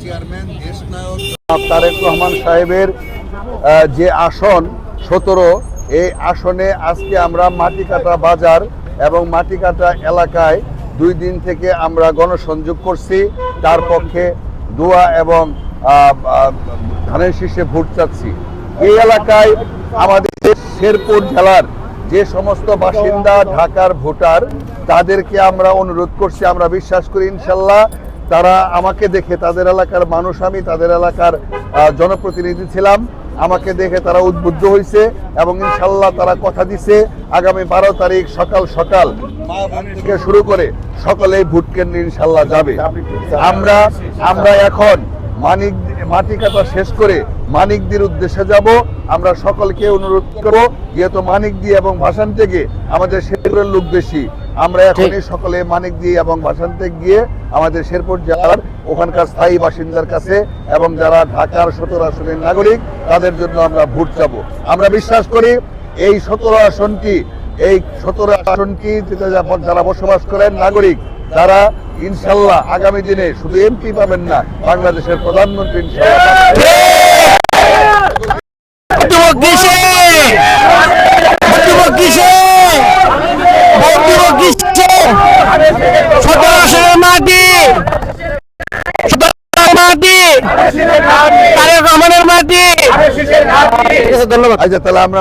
Chairman দেশনায়ক Tarique Rahman সাহেবের যে আসন 17, এই আসনে আজকে আমরা মাটিকাটা বাজার এবং মাটিকাটা এলাকায় 2 দিন থেকে আমরা গণসংযোগ করছি। তার পক্ষে দোয়া এবং ধানের শীষে ভোট চাচ্ছি। এই এলাকায় আমাদের শেরপুর জেলার যে সমস্ত বাসিন্দা, ঢাকার ভোটার, তাদেরকে আমরা অনুরোধ করছি, আমরা বিশ্বাস করি ইনশাল্লাহ তারা আমাকে দেখে, তাদের এলাকার মানুষ, আমি তাদের এলাকার জনপ্রতিনিধি ছিলাম, আমাকে দেখে তারা উদ্বুদ্ধ হয়েছে এবং ইনশাল্লাহ তারা কথা দিছে আগামী 12 তারিখ সকাল সকাল থেকে শুরু করে সকলেই ভোট কেন্দ্রে ইনশাল্লাহ যাবে। আমরা এখন মাটিকাটা শেষ করে মানিকদির উদ্দেশ্যে যাব। আমরা সকলকে অনুরোধ করব, যেহেতু মানিকদি এবং ভাসান থেকে আমাদের শেরপুরের লোক বেশি, আমরা এখনই সকলে মানিকদি এবং ভাসান থেকে গিয়ে আমাদের শেরপুর জেলার ওখানকার স্থায়ী বাসিন্দার কাছে এবং যারা ঢাকার 17 আসনের নাগরিক, তাদের জন্য আমরা ভোট চাবো। আমরা বিশ্বাস করি এই 17 আসনটি যারা বসবাস করেন নাগরিক, তারা ইনশাল্লাহ আগামী দিনে শুধু এমপি পাবেন না, বাংলাদেশের প্রধানমন্ত্রী ধন্যবাদ। আচ্ছা, তাহলে আমরা